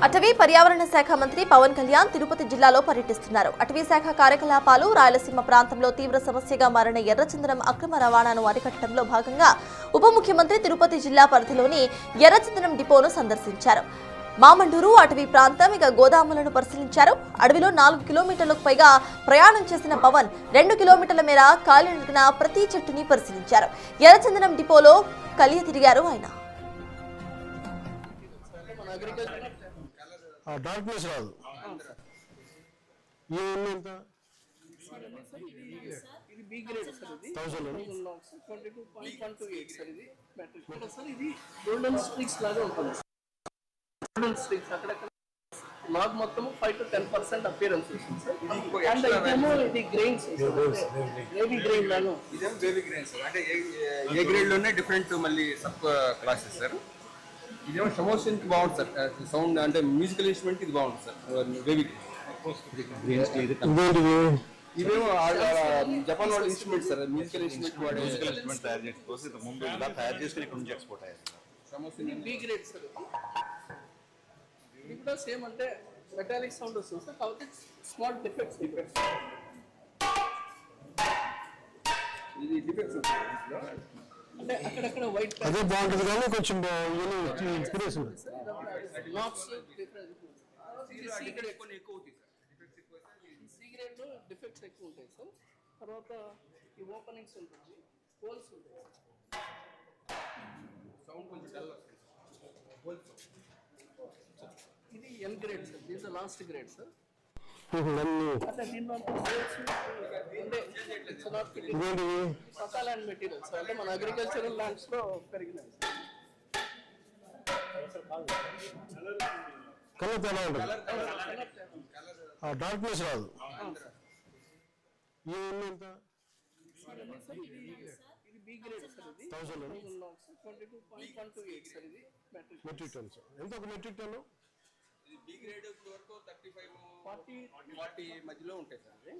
అటవీ పర్యావరణ శాఖ మంత్రి పవన్ కళ్యాణ్ తిరుపతి జిల్లాలో పర్యటిస్తున్నారు. అటవీ శాఖ కార్యకలాపాలు రాయలసీమ ప్రాంతంలో తీవ్ర సమస్యగా మారిన ఎర్రచందనం అక్రమ రవాణాను అరికట్టడంలో భాగంగా ఉప ముఖ్యమంత్రి తిరుపతి జిల్లా పరిధిలోని ఎర్రచందనం డిపోను సందర్శించారు. మామండూరు అటవీ ప్రాంతం గోదాములను పరిశీలించారు. అడవిలో 4 కిలోమీటర్లకు పైగా ప్రయాణం చేసిన పవన్ 2 కిలోమీటర్ల మేర కాలినడిగిన ప్రతి చెట్టుని పరిశీలించారు. ఎర్రచందనం డిపోలో కలియ తిరిగారు ఆయన. డార్క్నెస్ రాదు. ఇది బి గ్రేడ్ సార్, ఇది 22.128 సార్. ఇది మెట్రిక్ సార్. ఇది గోల్డెన్ స్ట్రిక్స్ లాగా ఉంటుంది. గోల్డెన్ స్ట్రిక్స్ అక్కడక్కడ లాగ్ మొత్తం 5 to 10% అపియరెన్స్ వస్తుంది సార్. అండ్ ఇదేమో ఇది గ్రెయిన్స్ బేబీ గ్రెయిన్ లాగా. ఇదేమో బేబీ గ్రెయిన్స్ అంటే ఏ గ్రేడ్ లోనే డిఫరెంట్ మళ్ళీ సబ్ క్లాసెస్ సార్. ఇదేమో ప్రమోషన్ కి బాగుంటుంది సార్. సౌండ్ అంటే మ్యూజికల్ ఇన్స్ట్రుమెంట్ ఇది బాగుంటుంది సార్. బేబీ ఇవేమో జపాన్ వాళ్ళ ఇన్స్ట్రుమెంట్ సార్. మ్యూజికల్ ఇన్స్ట్రుమెంట్ తయారు చేసుకోవచ్చు. ఇది ముందు ఇలా తయారు చేసుకుని ఇక్కడ నుంచి ఎక్స్పోర్ట్ అయ్యారు. Promotion B grade sir. ఇది కూడా సేమ్ అంటే మెటాలిక్ సౌండ్ వస్తుంది సార్. కాబట్టి స్మాల్ డిఫెక్ట్స్ ఇది డిఫెక్ట్స్ అంటే అక్కడక్కడ వైట్ అదే బాగుంటుంది కానీ కొంచెం ఇన్స్పిరేషన్ నాట్స్ డిఫరెంట్. కొన్ని ఎక్కువ అవుతాయి సార్. సి గ్రేడ్ లో డిఫెక్ట్స్ ఎక్కువ ఉంటాయి సార్. తర్వాత ఈ ఓపెనింగ్స్ ఉంటుంది, హోల్స్ ఉంటాయి. సౌండ్ కొంచెం డల్ వస్తుంది. ఇది N grade sir. This the last grade sir. అన్ని అంటే దీంట్లో సోకా ల్యాండ్ మెటీరియల్స్ అంటే మన అగ్రికల్చరల్ ల్యాండ్స్ లో పెరిగినాయి సార్. కలర్ తేడా ఉంటుంది. డార్క్నెస్ రాదు. ఇది బి గ్రేడ్ సార్. ఇది 22.128 సార్. ఇది మెట్రిక్ టన్ సార్. ఎంత ఒక మెట్రిక్ టన్? ఇది బి గ్రేడ్ వరకు 35-40 మధ్యలో ఉంటాయి సార్. ఇది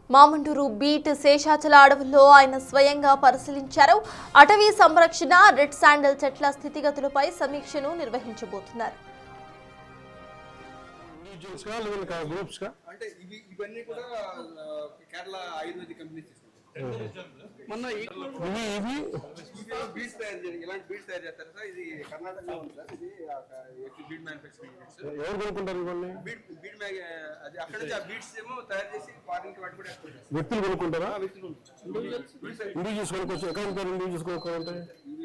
మామండూరు బీట్ శేషాచల అడవుల్లో ఆయన స్వయంగా పరిశీలించారు. అటవీ సంరక్షణ, రెడ్ శాండల్ చెట్ల స్థితిగతులపై సమీక్షను నిర్వహించబోతున్నారు. అంటే ఇవన్నీ కూడా కేరళ ఆయుర్వేదిక్ కంపెనీ తీసుకుంటారు. మొన్న బీడ్స్ తయారు చేయాలి. ఇలాంటి బీడ్స్ తయారు చేస్తారు సార్. ఇది కర్ణాటకలో ఉంది సార్. ఇది బీడ్ మ్యానుఫ్యాక్చరింగ్ ఎవరు కొనుక్కుంటారు ఇవన్నీ? బీడ్ అది అక్కడ నుంచి ఆ బీడ్స్ ఏమో తయారు చేసి ఫారిన్ కి వాటి కూడా ఎక్స్పోర్ట్ చేస్తారు. వ్యక్తులు కొనుక్కుంటారా? ఇండివిజువల్స్ కొనుక్కోవచ్చు. ఎక్కడ ఇండివిజువల్స్ కొనుక్కోవాలంటే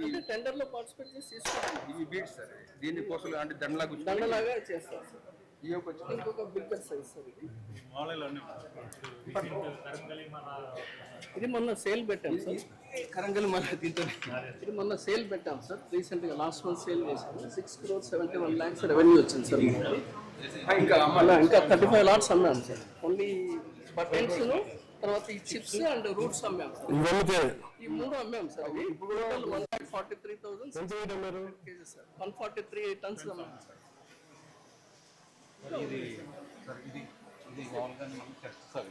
అంటే టెండర్ లో పార్టిసిపేట్ చేసి తీసుకుంటారు. ఇవి బీడ్స్ సార్. దీన్ని పూసలు అంటే దండలాగా చేస్తారు సార్. ఇంకొక బిగ్గర్ సైజ్ సార్. ఇది మొన్న సేల్ పెట్టాం సార్. కరంగల్ మళ్ళీ దీంతో ఇది మొన్న సేల్ పెట్టాం సార్. రీసెంట్ గా లాస్ట్ మంత్ సేల్ చేసాము. 6.71 crores రెవెన్యూ వచ్చింది సార్. ఇంకా ఇంకా 35 lots అమ్మాము సార్. ఓన్లీ బటన్స్ తర్వాత ఈ చిప్స్ అండ్ రూట్స్ అమ్మాము సార్. ఈ 3 అమ్మాము సార్. ఇప్పుడు 143,000 kgs సార్. 143 tons అమ్మాము సార్. ఇది మామూలుగా మనం టెస్ట్ సార్.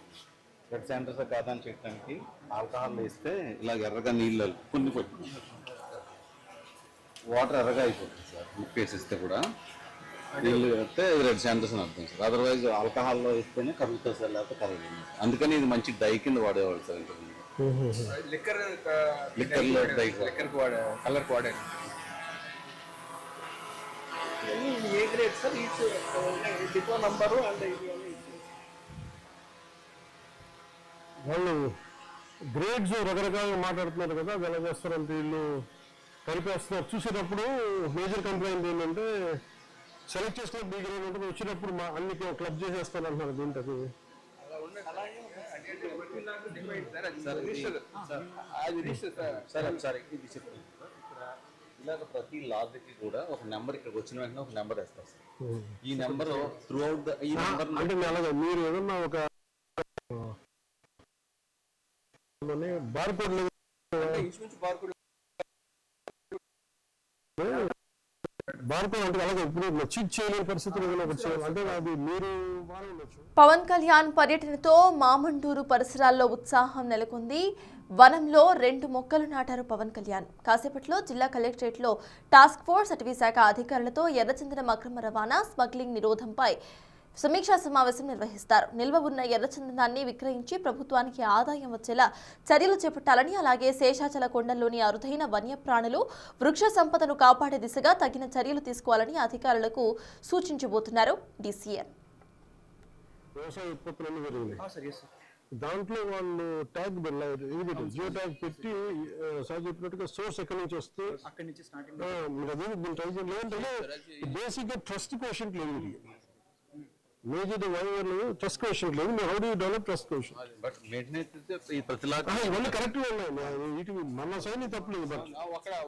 రెడ్ శాండల్స్ కాదని చేయడానికి ఆల్కహాల్ వేస్తే ఇలా ఎర్రగా నీళ్ళు కొన్ని వాటర్ ఎర్రగా అయిపోతుంది సార్. ఉప్పు వేసిస్తే కూడా నీళ్ళు వేస్తే రెడ్ శాండల్స్ అని అర్థం సార్. అదర్వైజ్ ఆల్కహాల్లో వేస్తేనే కరుగుతుంది సార్, లేకపోతే కరగదు. అందుకని ఇది మంచి డై కింద వాడేవాళ్ళు సార్. ఇంకా లిక్కర్లో డై కలర్ వాడారు. A grade sir. Each depot number and వాళ్ళు గ్రేడ్స్ రకరకాలుగా మాట్లాడుతున్నారు కదా. అది ఎలా చేస్తారంటే వీళ్ళు కలిపేస్తున్నారు. చూసేటప్పుడు మేజర్ కంప్లైంట్ ఏంటంటే సెలెక్ట్ చేసిన బి గ్రేడ్ ఉంటుంది, వచ్చినప్పుడు అన్ని క్లబ్ చేసేస్తారు అంటున్నారు. దీంట్లో ఇలాగ ప్రతి లాగ్కి కూడా ఒక నెంబర్ ఇక్కడికి వచ్చిన వెంటనే ఒక నెంబర్ వేస్తారు సార్. ఈ నెంబర్ త్రూ అవుట్ ఈ నెంబర్ అంటే అలాగే మీరు ఏదన్నా ఒక బార్కోడ్ బార్కోడ్ అంటే అలాగే ఇప్పుడు చీట్ చేయలేని పరిస్థితులు అంటే అది మీరు పవన్ కళ్యాణ్ పర్యటనతో మామండూరు పరిసరాల్లో ఉత్సాహం నెలకొంది. వనంలో 2 మొక్కలు నాటారు పవన్ కళ్యాణ్. కాసేపట్లో జిల్లా కలెక్టరేట్లో టాస్క్ ఫోర్స్ అటవీ శాఖ అధికారులతో ఎర్రచందనం అక్రమ రవాణా, స్మగ్లింగ్ నిరోధంపై సమీక్షా సమావేశం నిర్వహిస్తారు. నిల్వ ఉన్న ఎర్రచందనాన్ని విక్రయించి ప్రభుత్వానికి ఆదాయం వచ్చేలా చర్యలు చేపట్టాలని, అలాగే శేషాచల కొండల్లోని అరుదైన వన్యప్రాణులు, వృక్ష సంపదను కాపాడే దిశగా తగిన చర్యలు తీసుకోవాలని అధికారులకు సూచించబోతున్నారు డీసీఎన్. వ్యవసాయ ఉత్పత్తులన్నీ పెరిగినాయి. దాంట్లో వాళ్ళు ట్యాగ్ జియో ట్యాగ్ పెట్టి సార్ చెప్పినట్టుగా సోర్స్ ఎక్కడి నుంచి వస్తే అక్కడి నుంచి బేసిక్ గా ట్రస్ట్ క్వశ్చన్ లేదు. మేజర్ వైవర్లు ట్రస్ట్ క్వశ్చన్ లేదు. How do you develop trust question? But maintenance ఈ ప్రతిలాగా ఇవన్నీ కరెక్ట్ గా ఉన్నాయి. వీటి మన సైన్ తప్పలేదు. బట్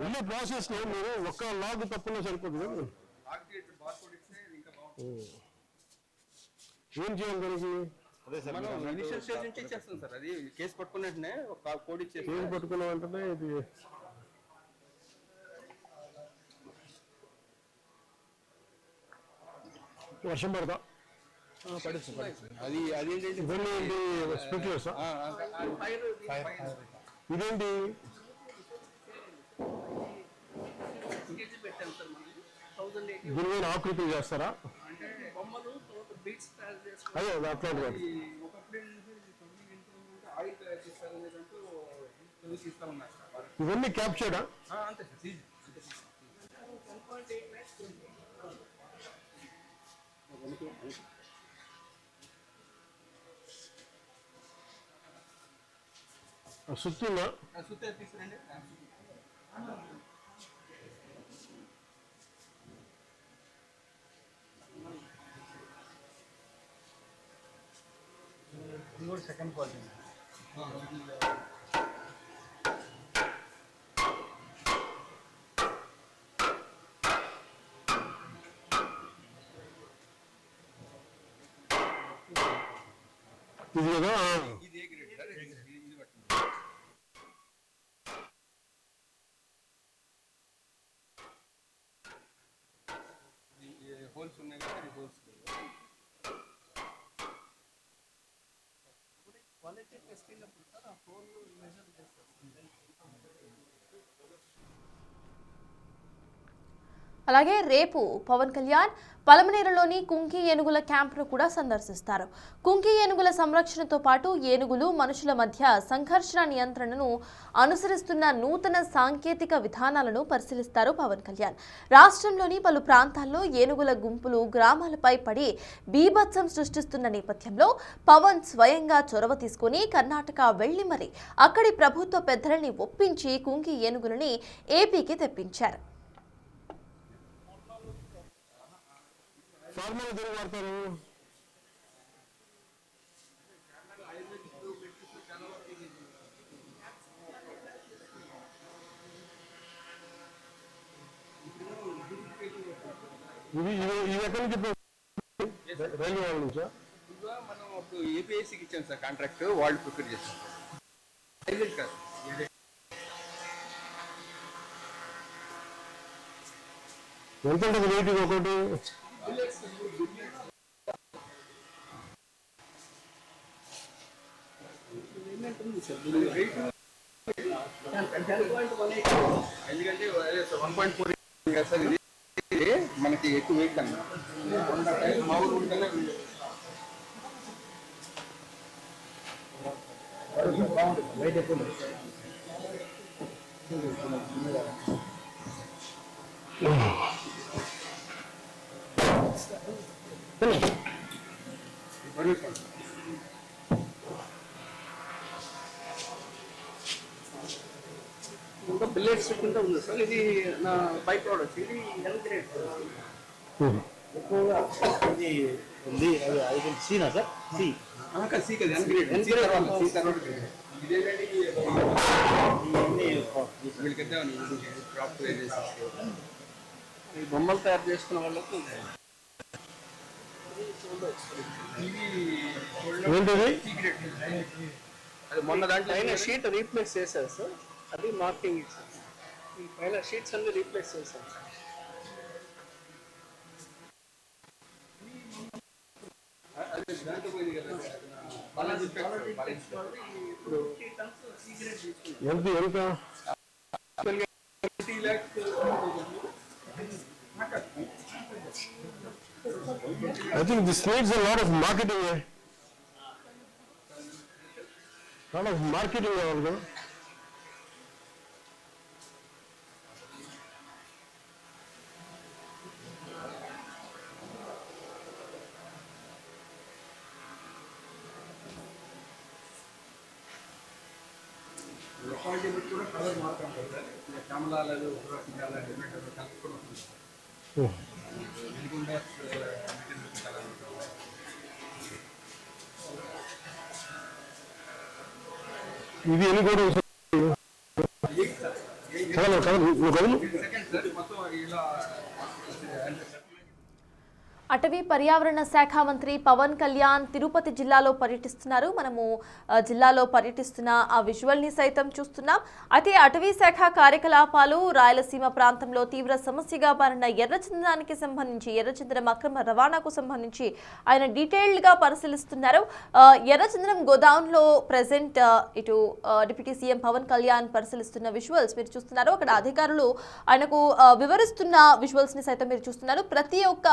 ఇల్లు ప్రాసెస్ లో మీరు ఒక్క లాగ్ తప్పులో సరిపోతుంది కదా. ఏం చేయాలి దానికి? ఇనిషియల్ స్టేజ్ నుంచి ఇచ్చేస్తాం సార్. అది కేసు పట్టుకున్నట్టునే ఒక కోడ్ ఇచ్చేసి కేసు పట్టుకున్నాం అంటే ఇది వర్షం పడతా అది అదేంటంటే ఇవన్నీ స్ప్రింక్లర్స్ ఇదేంటి? దీని మీద ఆకృతి చేస్తారా? అదే అట్లాంటి ఇవన్నీ క్యాప్చర్డా? సుత్తుందా? తీసుకురండి. సెకండ్ క్వాలిటీ ఇది కదా. ఇది ఏ గ్రేడ్ సార్? ఇది హోల్స్ ఉన్నాయి కదా, ఈ హోల్స్ క్వాలిటీ టెస్టింగ్ అప్పుడు సార్ ఆ హోల్ మెజర్ చేస్తారు. అలాగే రేపు పవన్ కళ్యాణ్ పలమనేరులోని కుంకి ఏనుగుల క్యాంపును కూడా సందర్శిస్తారు. కుంకి ఏనుగుల సంరక్షణతో పాటు ఏనుగులు మనుషుల మధ్య సంఘర్షణ నియంత్రణను అనుసరిస్తున్న నూతన సాంకేతిక విధానాలను పరిశీలిస్తారు పవన్ కళ్యాణ్. రాష్ట్రంలోని పలు ప్రాంతాల్లో ఏనుగుల గుంపులు గ్రామాలపై పడి బీభత్సం సృష్టిస్తున్న నేపథ్యంలో పవన్ స్వయంగా చొరవ తీసుకుని కర్ణాటక వెళ్లి మరి అక్కడి ప్రభుత్వ పెద్దలని ఒప్పించి కుంకి ఏనుగులని ఏపీకి తెప్పించారు. ఫార్మల్ దేని వాడతారు? ఇది ఎక్కడి నుంచి? రైల్వే వాళ్ళ నుంచా? మనం అప్పుడు ఏపీఐసీకి ఇచ్చాం సార్ కాంట్రాక్ట్. వాళ్ళు ప్రిపేర్ చేస్తాం సార్. కాదు ఎంత ఉంటుంది రేటు ఒకటి? ఎందుకంటే 1.4 సార్. ఇది మనకి ఎక్కువ వెయిట్ అన్న మా ఊరు ఉంటేనే వెయిట్ ఎక్కువ. ఇంకా బిల్లెట్స్ కింద ఉంది సార్. ఇది నా బై ప్రోడక్ట్స్. ఇది ఎల్ గ్రేడ్ ఎక్కువగా ఇది ఉంది. అది సీనా సార్? సి సి కదా, ఎల్ గ్రేడ్. సి తర్వాత ఇదేంటంటే వీళ్ళకిద్దాం క్రాప్ ఈ బొమ్మలు తయారు చేసుకున్న వాళ్ళకు అది మొన్న దాంట్లో పైన షీట్ రీప్లేస్ చేశారు సార్. అది మార్కింగ్ ఇచ్చారు. ఈ పైన షీట్స్ అన్ని రీప్లేస్ చేశారు సార్. అది దాంట్లో పోయింది కదా. బాలాజీ ఫిక్స్ ఇప్పుడు 50 tons C grade తీసుకుంటాం. ఎంత యాక్చువల్గా 20 lakhs I think this needs a lot of marketing. Lot of marketing also. Quality బట్టి కూడా కలర్ మారుతూ ఉంటుంది సార్. కమలాలు రకంగా హెల్మెట్ కలర్ కూడా ఉంటుంది. వెలిగుండా కలర్ ఉంటుంది. ఇది ఎన్ని కూడా సెకండ్ సార్ మొత్తం ఇలా అటవీ పర్యావరణ శాఖ మంత్రి పవన్ కళ్యాణ్ తిరుపతి జిల్లాలో పర్యటిస్తున్నారు. మనము జిల్లాలో పర్యటిస్తున్న ఆ విజువల్ ని సైతం చూస్తున్నాం. అయితే అటవీ శాఖ కార్యకలాపాలు రాయలసీమ ప్రాంతంలో తీవ్ర సమస్యగా మారిన ఎర్రచందనానికి సంబంధించి ఎర్రచందనం అక్రమ రవాణాకు సంబంధించి ఆయన డీటెయిల్డ్ గా పరిశీలిస్తున్నారు. ఎర్రచందనం గోదాం లో ప్రెసెంట్ ఇటు డిప్యూటీ సీఎం పవన్ కళ్యాణ్ పరిశీలిస్తున్న విజువల్స్ మీరు చూస్తున్నారు. అక్కడ అధికారులు ఆయనకు వివరిస్తున్న విజువల్స్ ని సైతం మీరు చూస్తున్నారు. ప్రతి ఒక్క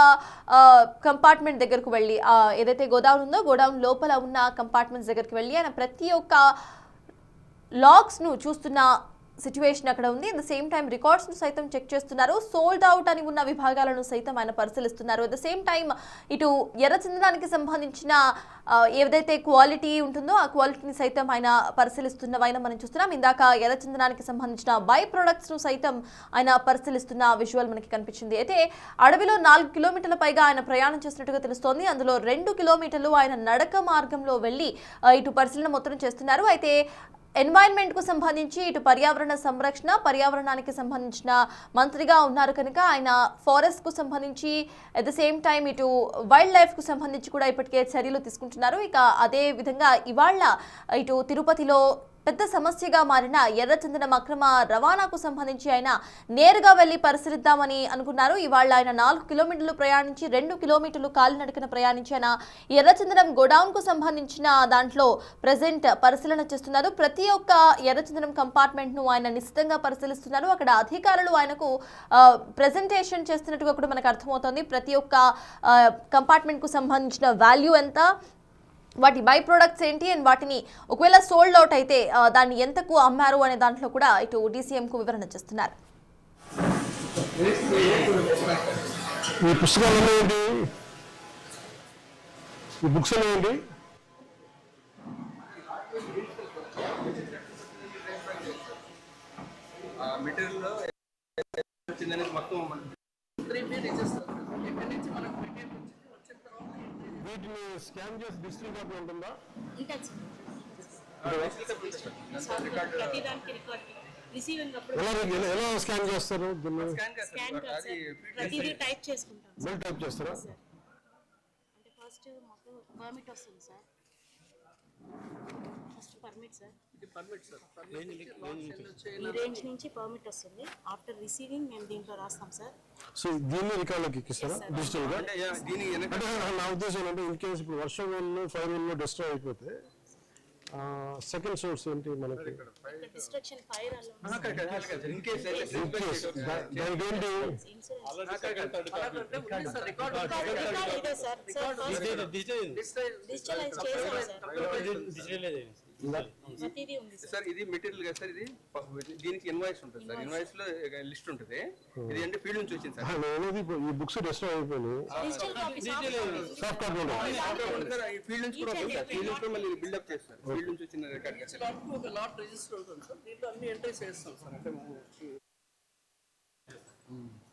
కంపార్ట్మెంట్ దగ్గరకు వెళ్ళి ఏదైతే గోడౌన్ ఉందో గోడౌన్ లోపల ఉన్న కంపార్ట్మెంట్స్ దగ్గరికి వెళ్ళి ఆయన ప్రతి ఒక్క లాగ్స్ ను చూస్తున్న సిచ్యువేషన్ అక్కడ ఉంది. At the same time records ను సైతం చెక్ చేస్తున్నారు. సోల్డ్ అవుట్ అని ఉన్న విభాగాలను సైతం ఆయన పరిశీలిస్తున్నారు. అట్ ద సేమ్ టైం ఇటు ఎర్రచందనానికి సంబంధించిన ఏదైతే క్వాలిటీ ఉంటుందో ఆ క్వాలిటీని సైతం ఆయన పరిశీలిస్తున్నవైనా మనం చూస్తున్నాం. ఇందాక ఎర్రచందనానికి సంబంధించిన బై ప్రొడక్ట్స్ ను సైతం ఆయన పరిశీలిస్తున్న విజువల్ మనకి కనిపించింది. అయితే అడవిలో 4 కిలోమీటర్ల పైగా ఆయన ప్రయాణం చేసినట్టుగా తెలుస్తోంది. అందులో 2 కిలోమీటర్లు ఆయన నడక మార్గంలో వెళ్ళి ఇటు పరిశీలన మొత్తం చేస్తున్నారు. అయితే ఎన్వైరన్మెంట్ కు సంబంధించి ఇటు పర్యావరణ సంరక్షణ పర్యావరణానికి సంబంధించిన మంత్రిగా ఉన్నారు కనుక ఆయన ఫారెస్ట్ కు సంబంధించి అట్ ద సేమ్ టైం ఇటు వైల్డ్ లైఫ్ కు సంబంధించి కూడా ఇప్పటికే చర్యలు తీసుకుంటున్నారు. ఇక అదే విధంగా ఇవాళ ఇటు తిరుపతిలో పెద్ద సమస్యగా మారిన ఎర్రచందనం అక్రమ రవాణాకు సంబంధించి ఆయన నేరుగా వెళ్లి పరిశీలిద్దామని అనుకున్నారు. ఇవాళ ఆయన 4 కిలోమీటర్లు ప్రయాణించి 2 కిలోమీటర్లు కాలినడకన ప్రయాణించి ఆయన ఎర్రచందనం గోడౌన్ కు సంబంధించిన దాంట్లో ప్రెసెంట్ పరిశీలన చేస్తున్నారు. ప్రతి ఒక్క ఎర్రచందనం కంపార్ట్మెంట్ ను ఆయన నిశ్చితంగా పరిశీలిస్తున్నారు. అక్కడ అధికారులు ఆయనకు ప్రెజెంటేషన్ చేస్తున్నట్టుగా కూడా మనకు అర్థమవుతోంది. ప్రతి ఒక్క కంపార్ట్మెంట్ కు సంబంధించిన వాల్యూ ఎంత, వాటి బై ప్రొడక్ట్స్ ఏంటి అండ్ వాటిని ఒకవేళ సోల్డ్ అవుట్ అయితే దాన్ని ఎంతకు అమ్మారు అనే దాంట్లో కూడా ఇటు డీసీఎం కు వివరణ చేస్తున్నారు. ఈ పుస్తకాలు ఏంటి, ఈ బుక్స్ ఏంటి? మెటీరియల్ వచ్చిందనేది మొత్తం 3 pages ఇక్కడ నుంచి మనకు మెటీరియల్ వచ్చిన తర్వాత వీటిని స్కాన్ చేసి డిజిటల్ కాపీ ఉంటుందా? ప్రతిదానికి రికార్డ్ రిసీవింగ్ అప్పుడు ఎలా స్కాన్ చేస్తారు? స్కాన్ కాదు సార్, ప్రతిదీ టైప్ చేసుకుంటాం మళ్ళీ టైప్ చేస్తారా? సార్. అంటే ఫస్ట్ మాకు పర్మిట్ వస్తుంది సార్, ఫస్ట్ పర్మిట్ సార్, ఇది పర్మిట్ సార్. ఈ రేంజ్ నుంచి పర్మిట్ వస్తుంది. ఆఫ్టర్ రిసీవింగ్ మేము దీంట్లో రాస్తాం సార్. సో దీన్ని రికార్డులోకి ఎక్కిస్తారా డిజిటల్ గా? దీని వెనక అంటే నా ఉద్దేశం అంటే ఇన్ కేసు ఇప్పుడు వర్షం వల్ల ఫైర్ వల్ల డిస్ట్రాయ్ అయిపోతే సెకండ్ సోర్స్ ఏంటి మనకి? డిస్ట్రక్షన్ ఫైర్ అలా ఇన్ కేస్ దానికి ఏంటి? ఇదే సార్. డిజిటలైజ్ చేసాం సార్, ప్రతిదీ ఉంది సార్. సార్ ఇది మెటీరియల్ కదా సార్. ఇది దీనికి ఇన్వాయిస్ ఉంటుంది సార్. ఇన్వాయిస్ లో లిస్ట్ ఉంటుంది. ఇది అంటే ఫీల్డ్ నుంచి వచ్చింది సార్. ఈ బుక్స్ డిస్ట్రాయ్ అయిపోయినాయి, డిజిటల్ కాపీ సాఫ్ట్ కాపీ ఉంటుంది. సార్ ఈ ఫీల్డ్ నుంచి కూడా వస్తుంది సార్. ఫీల్డ్ నుంచి కూడా మళ్ళీ బిల్డప్ చేస్తారు. ఫీల్డ్ నుంచి వచ్చిన రికార్డ్ ఒక లాట్ రిజిస్టర్ ఉంటుంది సార్. దీంట్లో అన్ని ఎంట్రీస్ చేస్తాం సార్. అంటే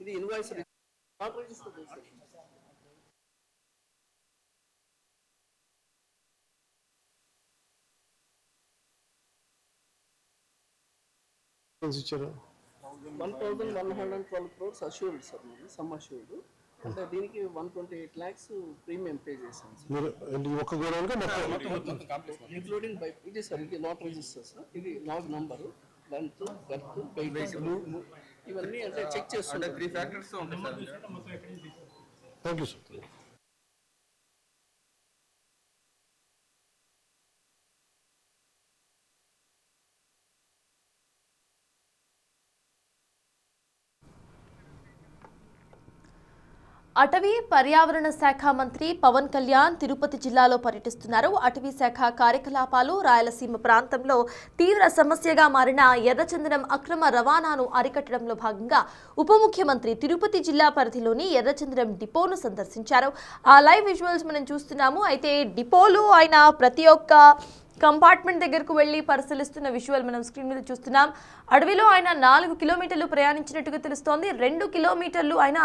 ఇది ఇన్వాయిస్ లాట్ రిజిస్టర్ సార్. ఇచ్చారు 1112 crores assured sir. Sum assured అంటే దీనికి 128 lakhs ప్రీమియం పే చేశాం సార్. మీరు ఒక్క గోడౌన్గా మొత్తం ఇంక్లూడింగ్ బై ఇది సార్. ఇది లాట్ రిజిస్టర్ సార్. ఇది log number, length, berth, weight ఇవన్నీ అంటే చెక్ చేస్తుంటే 3 ఫ్యాక్టర్స్ ఉంటాయి సార్. Thank you sir. అటవీ పర్యావరణ శాఖ మంత్రి పవన్ కళ్యాణ్ తిరుపతి జిల్లాలో పర్యటిస్తున్నారు. అటవీ శాఖ కార్యకలాపాలు రాయలసీమ ప్రాంతంలో తీవ్ర సమస్యగా మారిన ఎర్రచందనం అక్రమ రవాణాను అరికట్టడంలో భాగంగా ఉప ముఖ్యమంత్రి తిరుపతి జిల్లా పరిధిలోని ఎర్రచందనం డిపోను సందర్శించారు. ఆ లైవ్ విజువల్స్ మనం చూస్తున్నాము. అయితే డిపోలో ఆయన ప్రతి ఒక్క కంపార్ట్మెంట్ దగ్గరకు వెళ్లి పరిశీలిస్తున్న విజువల్ మనం స్క్రీన్ మీద చూస్తున్నాం. అడవిలో ఆయన 4 కిలోమీటర్లు ప్రయాణించినట్టుగా తెలుస్తోంది. 2 కిలోమీటర్లు ఆయన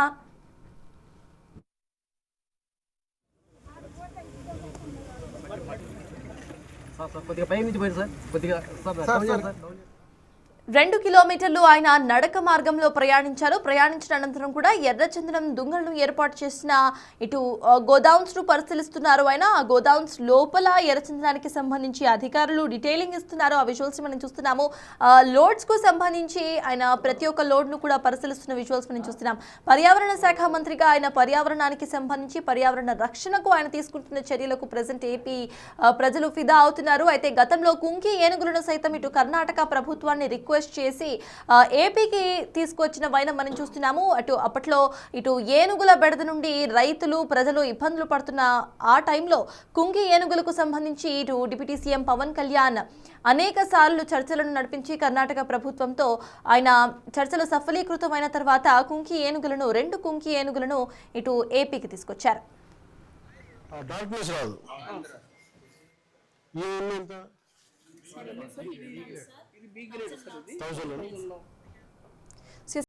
కొద్దిగా పై నుంచి పోయింది సార్, కొద్దిగా సార్ 2 కిలోమీటర్లు ఆయన నడక మార్గంలో ప్రయాణించారు. ప్రయాణించిన అనంతరం కూడా ఎర్రచందనం దుంగలను ఏర్పాటు చేసిన ఇటు గోడౌన్స్ ను పరిశీలిస్తున్నారు. ఆయన ఆ గోడౌన్స్ లోపల ఎర్రచందనానికి సంబంధించి అధికారులు డీటెయిలింగ్ ఇస్తున్నారు. ఆ విజువల్స్ మనం చూస్తున్నాము. లోడ్స్ కు సంబంధించి ఆయన ప్రతి ఒక్క లోడ్ ను కూడా పరిశీలిస్తున్న విజువల్స్ మనం చూస్తున్నాం. పర్యావరణ శాఖ మంత్రిగా ఆయన పర్యావరణానికి సంబంధించి పర్యావరణ రక్షణకు ఆయన తీసుకుంటున్న చర్యలకు ప్రజెంట్ ఏపీ ప్రజలు ఫిదా అవుతున్నారు. అయితే గతంలో కుంకి ఏనుగులను సైతం ఇటు కర్ణాటక ప్రభుత్వాన్ని రిక్వెస్ట్ చేసి ఏపీకి తీసుకొచ్చిన వైనం మనం చూస్తున్నాము. అప్పట్లో ఇటు ఏనుగుల బెడద నుండి రైతులు ప్రజలు ఇబ్బందులు పడుతున్న ఆ టైంలో కుంకి ఏనుగులకు సంబంధించి ఇటు డిప్యూటీ సీఎం పవన్ కళ్యాణ్ అనేక సార్లు చర్చలను నడిపించి కర్ణాటక ప్రభుత్వంతో ఆయన చర్చలు సఫలీకృతమైన తర్వాత కుంకి ఏనుగులను 2 కుంకి ఏనుగులను ఇటు ఏపీకి తీసుకొచ్చారు. డార్క్నెస్ రాదు. ఇది బి గ్రేడ్ సార్, ఇది 1000